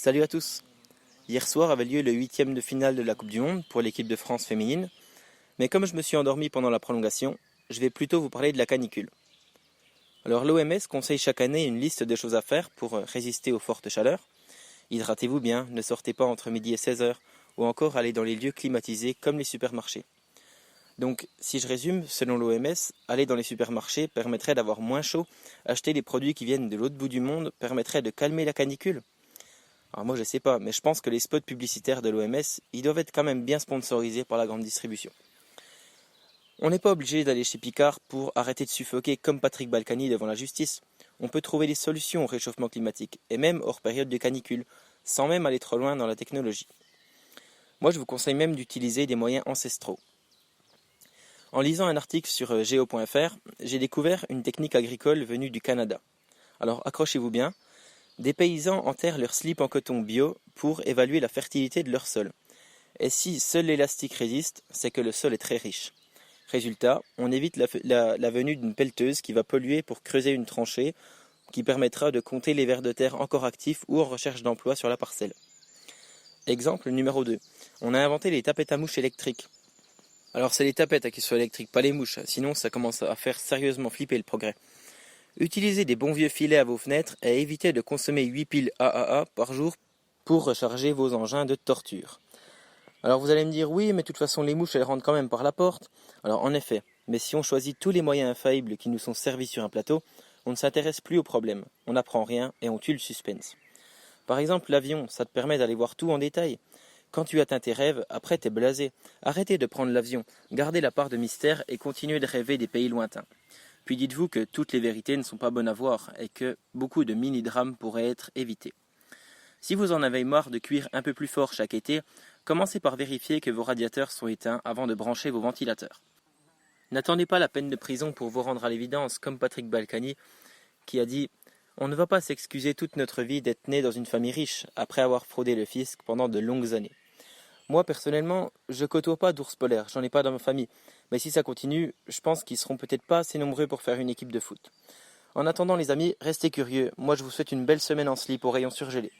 Salut à tous! Hier soir avait lieu le huitième de finale de la Coupe du Monde pour l'équipe de France féminine, mais comme je me suis endormi pendant la prolongation, je vais plutôt vous parler de la canicule. Alors l'OMS conseille chaque année une liste de choses à faire pour résister aux fortes chaleurs. Hydratez-vous bien, ne sortez pas entre midi et 16 heures, ou encore allez dans les lieux climatisés comme les supermarchés. Donc, si je résume, selon l'OMS, aller dans les supermarchés permettrait d'avoir moins chaud, acheter des produits qui viennent de l'autre bout du monde permettrait de calmer la canicule. Alors moi je sais pas, mais je pense que les spots publicitaires de l'OMS, ils doivent être quand même bien sponsorisés par la grande distribution. On n'est pas obligé d'aller chez Picard pour arrêter de suffoquer comme Patrick Balkany devant la justice. On peut trouver des solutions au réchauffement climatique, et même hors période de canicule, sans même aller trop loin dans la technologie. Moi je vous conseille même d'utiliser des moyens ancestraux. En lisant un article sur geo.fr, j'ai découvert une technique agricole venue du Canada. Alors accrochez-vous bien, des paysans enterrent leur slip en coton bio pour évaluer la fertilité de leur sol. Et si seul l'élastique résiste, c'est que le sol est très riche. Résultat, on évite la venue d'une pelleteuse qui va polluer pour creuser une tranchée qui permettra de compter les vers de terre encore actifs ou en recherche d'emploi sur la parcelle. Exemple numéro 2. On a inventé les tapettes à mouches électriques. Alors c'est les tapettes qui sont électriques, pas les mouches, sinon ça commence à faire sérieusement flipper le progrès. Utilisez des bons vieux filets à vos fenêtres et évitez de consommer 8 piles AAA par jour pour recharger vos engins de torture. Alors vous allez me dire oui, mais de toute façon les mouches elles rentrent quand même par la porte. Alors en effet, mais si on choisit tous les moyens infaillibles qui nous sont servis sur un plateau, on ne s'intéresse plus au problème, on n'apprend rien et on tue le suspense. Par exemple l'avion, ça te permet d'aller voir tout en détail. Quand tu atteins tes rêves, après t'es blasé. Arrêtez de prendre l'avion, gardez la part de mystère et continuez de rêver des pays lointains. Puis dites-vous que toutes les vérités ne sont pas bonnes à voir et que beaucoup de mini-drames pourraient être évités. Si vous en avez marre de cuire un peu plus fort chaque été, commencez par vérifier que vos radiateurs sont éteints avant de brancher vos ventilateurs. N'attendez pas la peine de prison pour vous rendre à l'évidence, comme Patrick Balkany qui a dit « On ne va pas s'excuser toute notre vie d'être né dans une famille riche après avoir fraudé le fisc pendant de longues années. » Moi, personnellement, je côtoie pas d'ours polaires, j'en ai pas dans ma famille. Mais si ça continue, je pense qu'ils seront peut-être pas assez nombreux pour faire une équipe de foot. En attendant les amis, restez curieux. Moi je vous souhaite une belle semaine en slip au rayon surgelé.